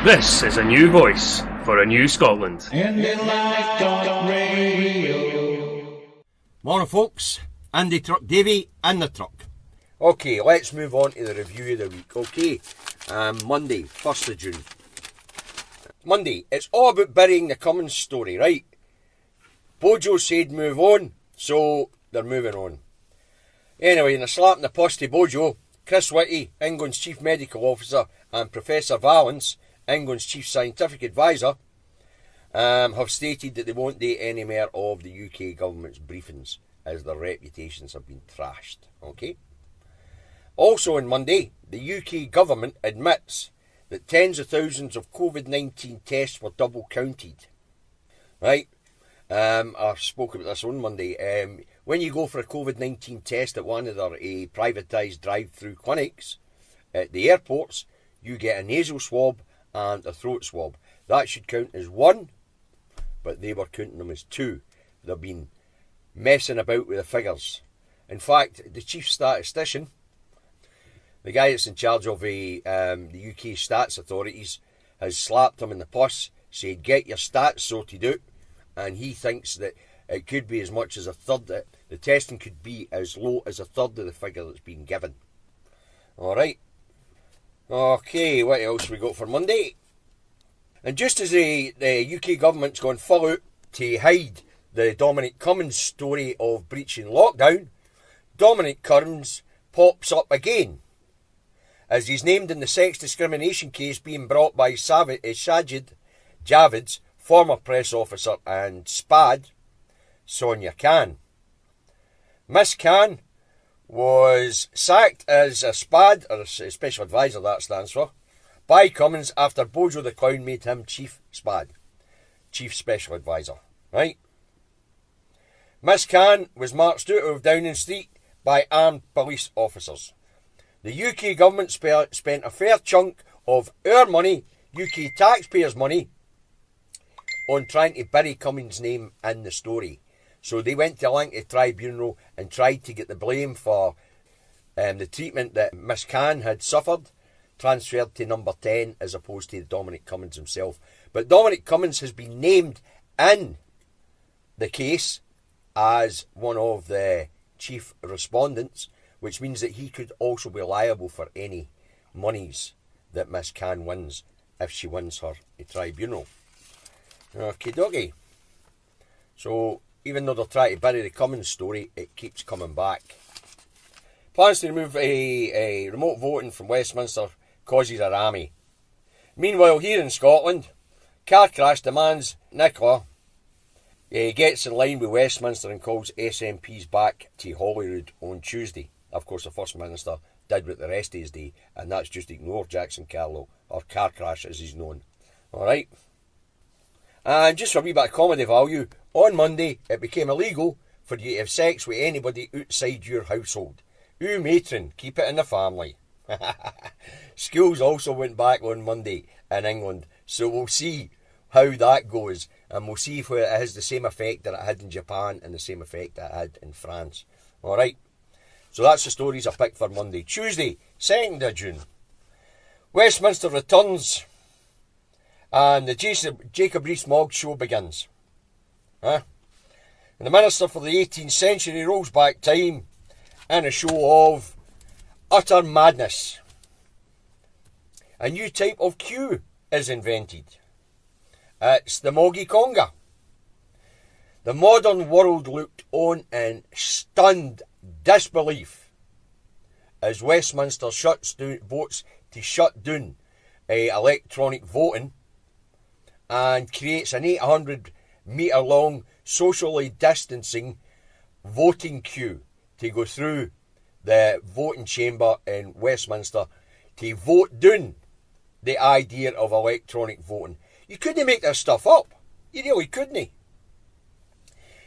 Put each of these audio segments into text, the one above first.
This is a new voice for a new Scotland. Indylive.radio. Morning folks, Indytruck Davy in the truck. Okay, let's move on to the review of the week. Okay, Monday, 1st of June. Monday, it's all about burying the Cummins story, right? Bojo said move on, so they're moving on. Anyway, in a slap in the puss to Bojo, Chris Whitty, England's Chief Medical Officer, and Professor Valence, England's Chief Scientific Advisor, have stated that they won't do any more of the UK government's briefings as their reputations have been trashed. Okay. Also on Monday, the UK government admits that tens of thousands of COVID-19 tests were double counted. Right? I spoke about this on Monday. When you go for a COVID-19 test at one of their privatised drive-through clinics at the airports, you get a nasal swab and a throat swab. That should count as one, but they were counting them as two. They've been messing about with the figures. In fact, the chief statistician, the guy that's in charge of the UK stats authorities, has slapped him in the puss, said get your stats sorted out, and he thinks that it could be as much as a third, the testing could be as low as a third of the figure that's been given. Alright. Okay, what else we got for Monday? And just as the UK government's gone full out to hide the Dominic Cummins story of breaching lockdown, Dominic Cummins pops up again, as he's named in the sex discrimination case being brought by Sajid Javid's former press officer and SPAD, Sonia Khan. Miss Khan was sacked as a SPAD, or a Special Advisor that stands for, by Cummins after Bojo the Clown made him Chief SPAD, Chief Special Advisor, right? Miss Khan was marched out of Downing Street by armed police officers. The UK government spent a fair chunk of our money, UK taxpayers' money, on trying to bury Cummins' name in the story. So they went to Langley Tribunal and tried to get the blame for the treatment that Miss Khan had suffered transferred to number 10 as opposed to Dominic Cummins himself. But Dominic Cummins has been named in the case as one of the chief respondents, which means that he could also be liable for any monies that Miss Khan wins if she wins her tribunal. Okie dokie. So, even though they're trying to bury the Cummins story, it keeps coming back. Plans to remove a remote voting from Westminster causes a rammy. Meanwhile, here in Scotland, car crash demands Nicola gets in line with Westminster and calls SNPs back to Holyrood on Tuesday. Of course, the First Minister did what the rest of his day, and that's just ignore Jackson Carlow, or car crash as he's known. Alright? And just for a wee bit of comedy value, on Monday it became illegal for you to have sex with anybody outside your household. Ooh, matron, keep it in the family. Schools also went back on Monday in England, so we'll see how that goes, and we'll see if it has the same effect that it had in Japan and the same effect that it had in France. Alright, so that's the stories I picked for Monday. Tuesday, 2nd of June, Westminster returns and the Jacob Rees-Mogg show begins. And the Minister for the 18th century rolls back time in a show of utter madness. A new type of queue is invented. It's the Moggy Conga. The modern world looked on in stunned disbelief as Westminster votes to shut down electronic voting and creates an 800 metre long socially distancing voting queue to go through the voting chamber in Westminster to vote down the idea of electronic voting. You couldn't make this stuff up. You really couldn't.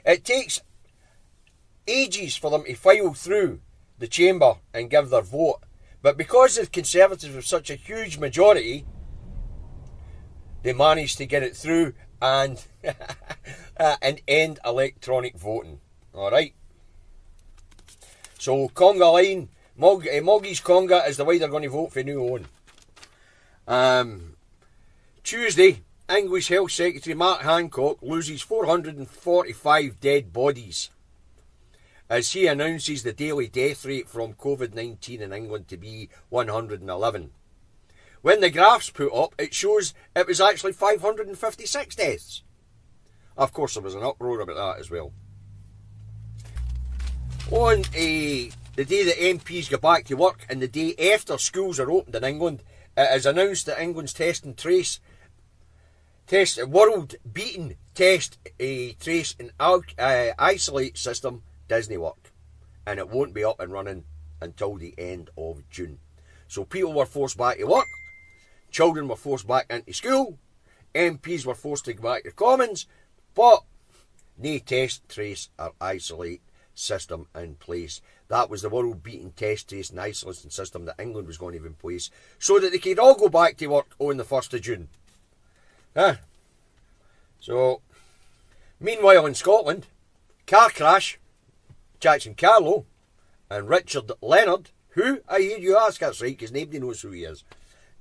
It takes ages for them to file through the chamber and give their vote. But because the Conservatives have such a huge majority, they managed to get it through and and end electronic voting. Alright. So Conga line, Moggy's Conga is the way they're going to vote for new on. Tuesday, English Health Secretary Mark Hancock loses 445 dead bodies as he announces the daily death rate from COVID-19 in England to be 111. When the graph's put up, it shows it was actually 556 deaths. Of course, there was an uproar about that as well. On the day that MPs go back to work and the day after schools are opened in England, it is announced that England's world-beaten test, trace and isolate system doesn't work, and it won't be up and running until the end of June. So people were forced back to work, children were forced back into school, MPs were forced to go back to Commons, but no test, trace or isolate system in place. That was the world-beaten test, trace and isolation system that England was going to have in place so that they could all go back to work on the 1st of June. So, meanwhile in Scotland, car crash, Jackson Carlo and Richard Leonard, who, I hear you ask, that's right, because nobody knows who he is.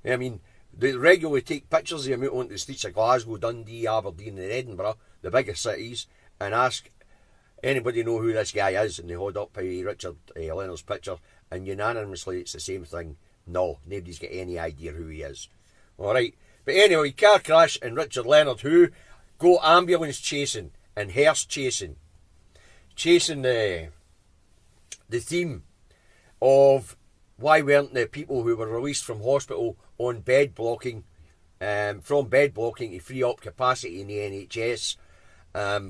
I mean, they regularly take pictures of him out onto the streets of Glasgow, Dundee, Aberdeen and Edinburgh, the biggest cities, and ask anybody know who this guy is, and they hold up Richard Leonard's picture, and unanimously it's the same thing. No, nobody's got any idea who he is. Alright, but anyway, car crash and Richard Leonard, who go ambulance chasing and hearse chasing the theme of why weren't the people who were released from hospital on bed blocking, from bed blocking to free up capacity in the NHS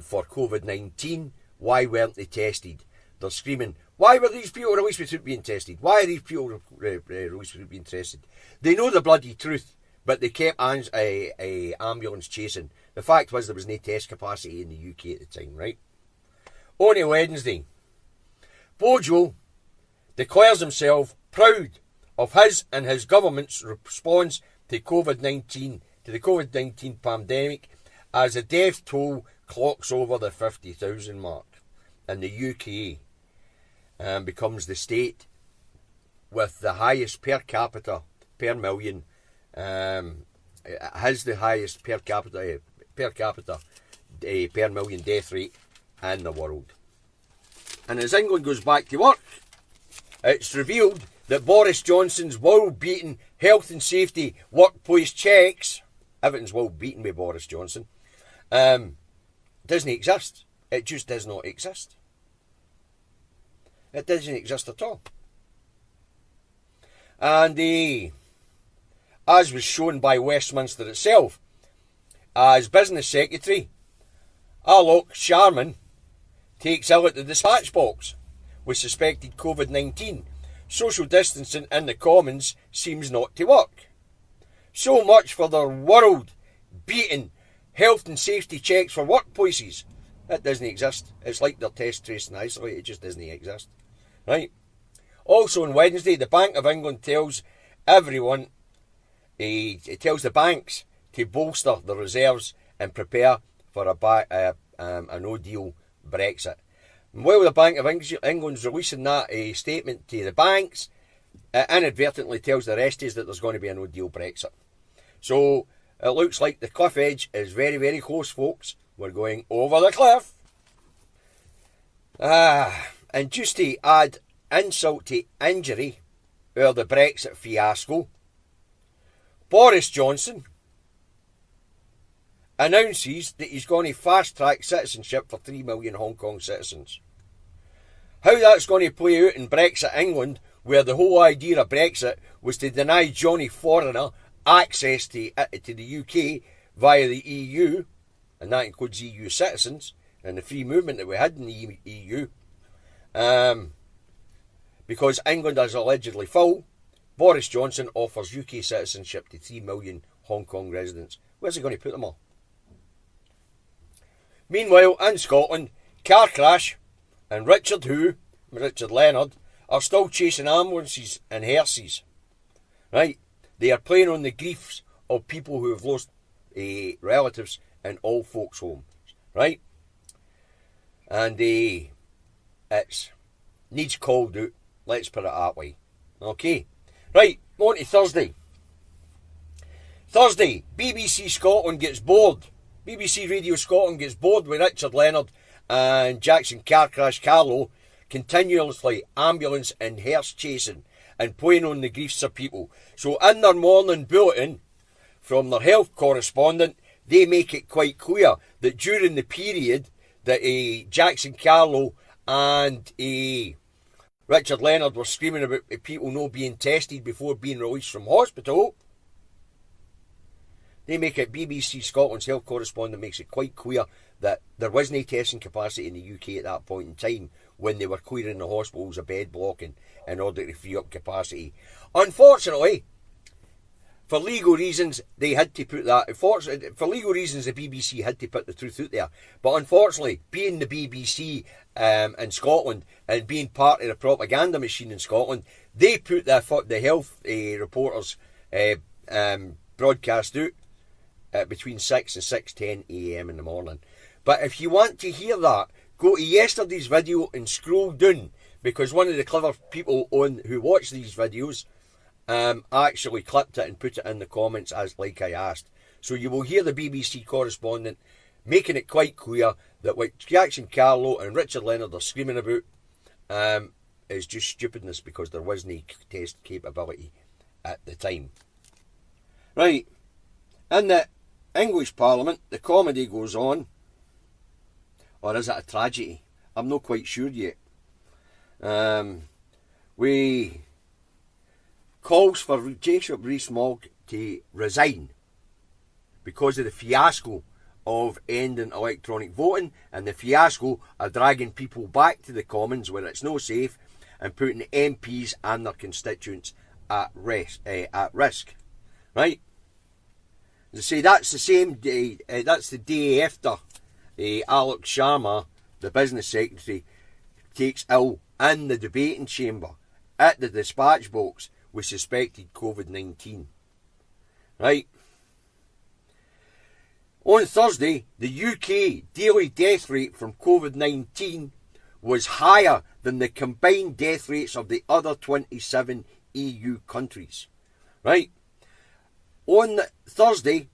for COVID-19, why weren't they tested? They're screaming, why were these people released without being tested? Why are these people released without being tested? They know the bloody truth, but they kept ambulance chasing. The fact was there was no test capacity in the UK at the time, right? On to Wednesday, Bojo declares himself proud of his and his government's response to COVID-19, to the COVID-19 pandemic, as the death toll clocks over the 50,000 mark, and the UK becomes the state with the highest per capita per million. Has the highest per capita per million death rate in the world. And as England goes back to work, it's revealed that Boris Johnson's world-beaten health and safety workplace checks, everything's world-beaten with Boris Johnson, doesn't exist. It just does not exist. It doesn't exist at all. And as was shown by Westminster itself, as Business Secretary, Alok Sharman takes ill at the dispatch box with suspected COVID-19. Social distancing in the Commons seems not to work. So much for their world-beaten health and safety checks for workplaces. That doesn't exist. It's like their test, trace and isolate. It just doesn't exist. Right? Also on Wednesday, the Bank of England tells everyone, it tells the banks to bolster the reserves and prepare for a no-deal Brexit. And while the Bank of England's releasing that statement to the banks, it inadvertently tells the resties that there's going to be a no-deal Brexit. So it looks like the cliff edge is very, very close, folks. We're going over the cliff. And just to add insult to injury, or the Brexit fiasco, Boris Johnson announces that he's going to fast-track citizenship for 3 million Hong Kong citizens. How that's going to play out in Brexit England, where the whole idea of Brexit was to deny Johnny Foreigner access to the UK via the EU, and that includes EU citizens, and the free movement that we had in the EU, because England is allegedly full, Boris Johnson offers UK citizenship to 3 million Hong Kong residents. Where's he going to put them all? Meanwhile, in Scotland, car crash, and Richard Leonard, are still chasing ambulances and hearses. Right? They are playing on the griefs of people who have lost relatives in old folks' homes. Right? And it's needs called out. Let's put it that way. Okay. Right, on to Thursday. Thursday, BBC Scotland gets bored. BBC Radio Scotland gets bored with Richard Leonard and Jackson car crash Carlo continuously ambulance and hearse chasing and playing on the griefs of people. So in their morning bulletin from their health correspondent, they make it quite clear that during the period that Jackson Carlo and Richard Leonard were screaming about people not being tested before being released from hospital, they make it, BBC Scotland's health correspondent makes it quite clear that there was no testing capacity in the UK at that point in time when they were clearing the hospitals of bed blocking in order to free up capacity. Unfortunately, for legal reasons, they had to put that. For legal reasons, the BBC had to put the truth out there. But unfortunately, being the BBC in Scotland and being part of the propaganda machine in Scotland, they put the health reporters broadcast out between 6 and 6:10 a.m. in the morning. But if you want to hear that, go to yesterday's video and scroll down, because one of the clever people who watch these videos actually clipped it and put it in the comments as like I asked. So you will hear the BBC correspondent making it quite clear that what Jackson Carlo and Richard Leonard are screaming about is just stupidness, because there was no test capability at the time. Right, in the English Parliament, the comedy goes on. Or is it a tragedy? I'm not quite sure yet. We calls for Jacob Rees-Mogg to resign because of the fiasco of ending electronic voting and the fiasco of dragging people back to the Commons where it's no safe and putting MPs and their constituents at risk. Right? As I say, that's the same day. That's the day after Alex Sharma, the business secretary, takes ill in the debating chamber at the dispatch box with suspected COVID-19. Right? On Thursday, the UK daily death rate from COVID-19 was higher than the combined death rates of the other 27 EU countries. Right? On Thursday,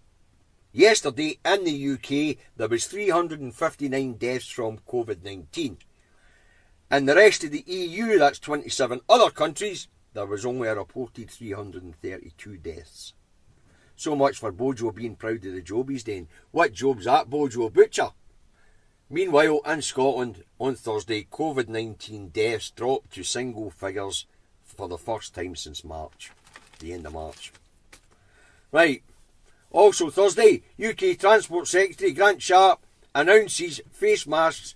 yesterday in the UK, there was 359 deaths from COVID-19. In the rest of the EU, that's 27 other countries, there was only a reported 332 deaths. So much for Bojo being proud of the job he's doing. What job's that, Bojo? Butcher. Meanwhile, in Scotland, on Thursday, COVID-19 deaths dropped to single figures for the first time since March, the end of March. Right. Also Thursday, UK Transport Secretary Grant Sharp announces face masks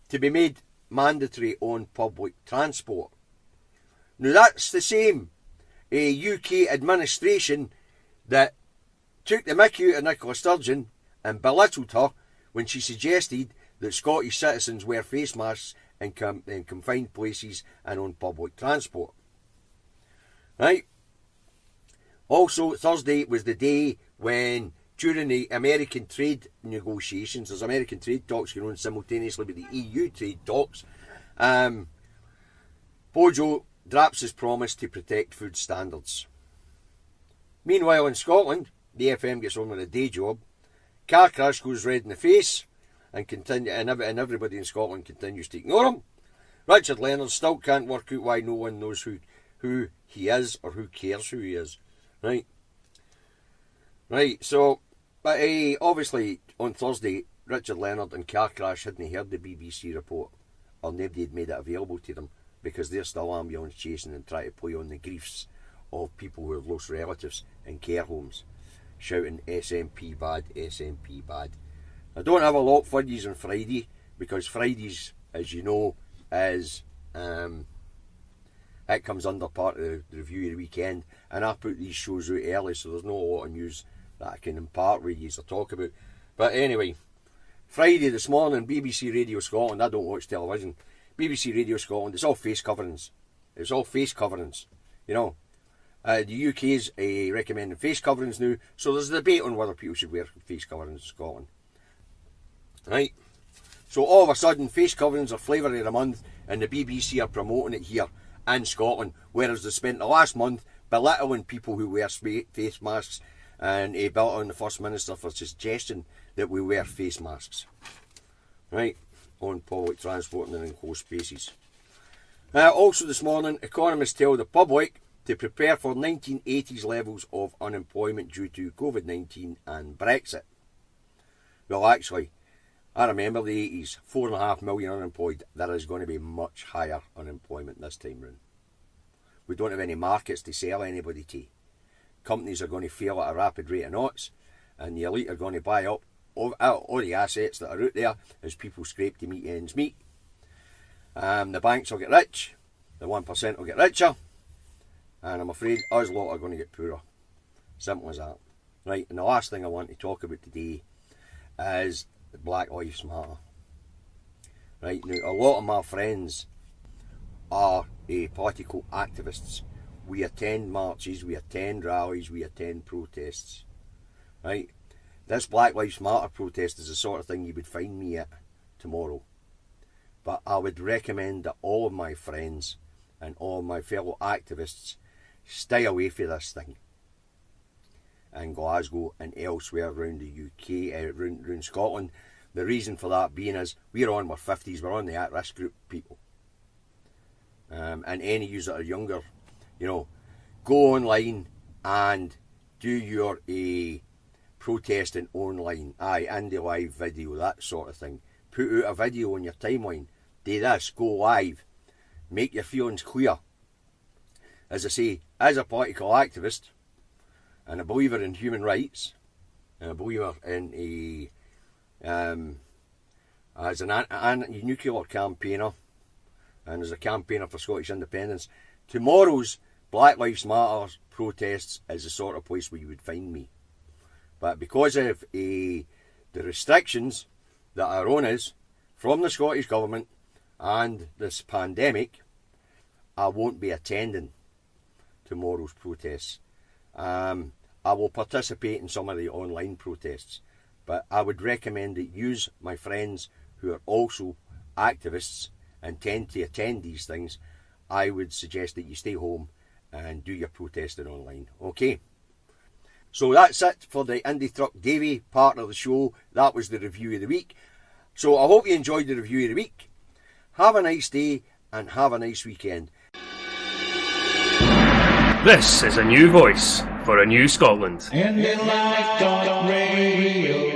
to be made mandatory on public transport. Now that's the same UK administration that took the mickey out of Nicola Sturgeon and belittled her when she suggested that Scottish citizens wear face masks in confined places and on public transport. Right? Also, Thursday was the day when, during the American trade negotiations, there's American trade talks going on simultaneously with the EU trade talks, Bojo drops his promise to protect food standards. Meanwhile, in Scotland, the FM gets on with a day job. Car crash goes red in the face, and everybody in Scotland continues to ignore him. Richard Leonard still can't work out why no one knows who he is or who cares who he is. Right, so, but obviously on Thursday, Richard Leonard and car crash hadn't heard the BBC report, or nobody had made it available to them, because they're still ambulance chasing and trying to play on the griefs of people who have lost relatives in care homes, shouting SNP bad, SNP bad. I don't have a lot for yous on Friday, because Fridays, as you know, is it comes under part of the review of the weekend, and I put these shows out early, so there's not a lot of news that I can impart with you or talk about. But anyway, Friday this morning, BBC Radio Scotland, I don't watch television, BBC Radio Scotland, it's all face coverings. It's all face coverings, you know. The UK is recommending face coverings now, so there's a debate on whether people should wear face coverings in Scotland. Right? So all of a sudden, face coverings are flavour of the month, and the BBC are promoting it here in Scotland, whereas they spent the last month belittling people who wear face masks and he built on the First Minister for suggesting that we wear face masks, right, on public transport and in enclosed spaces. Also this morning, economists tell the public to prepare for 1980s levels of unemployment due to COVID-19 and Brexit. Well, actually, I remember the 80s, 4.5 million unemployed. There is going to be much higher unemployment this time round. We don't have any markets to sell anybody to. Companies are going to fail at a rapid rate of knots, and the elite are going to buy up all the assets that are out there as people scrape to meet ends meet. The banks will get rich, the 1% will get richer, and I'm afraid us lot are going to get poorer. Simple as that. Right, and the last thing I want to talk about today is Black Lives Matter. Right, now a lot of my friends are political activists. We attend marches, we attend rallies, we attend protests. Right, this Black Lives Matter protest is the sort of thing you would find me at tomorrow. But I would recommend that all of my friends and all of my fellow activists stay away from this thing in Glasgow and elsewhere around the UK, around Scotland. The reason for that being is we're on our 50s, we're on the at-risk group people. And any of you that are younger, you know, go online and do your protesting online. Aye, indylive.radio, that sort of thing. Put out a video on your timeline. Do this, go live, make your feelings clear. As I say, as a political activist and a believer in human rights, and a believer in as an anti-nuclear campaigner, and as a campaigner for Scottish independence, tomorrow's Black Lives Matter protests is the sort of place where you would find me. But because of the restrictions that are on us from the Scottish Government and this pandemic, I won't be attending tomorrow's protests. I will participate in some of the online protests, but I would recommend that you, my friends who are also activists and tend to attend these things, I would suggest that you stay home and do your protesting online. Okay? So that's it for the Indytruck Davy part of the show. That was the review of the week. So I hope you enjoyed the review of the week. Have a nice day and have a nice weekend. This is a new voice for a new Scotland. Indylive.radio.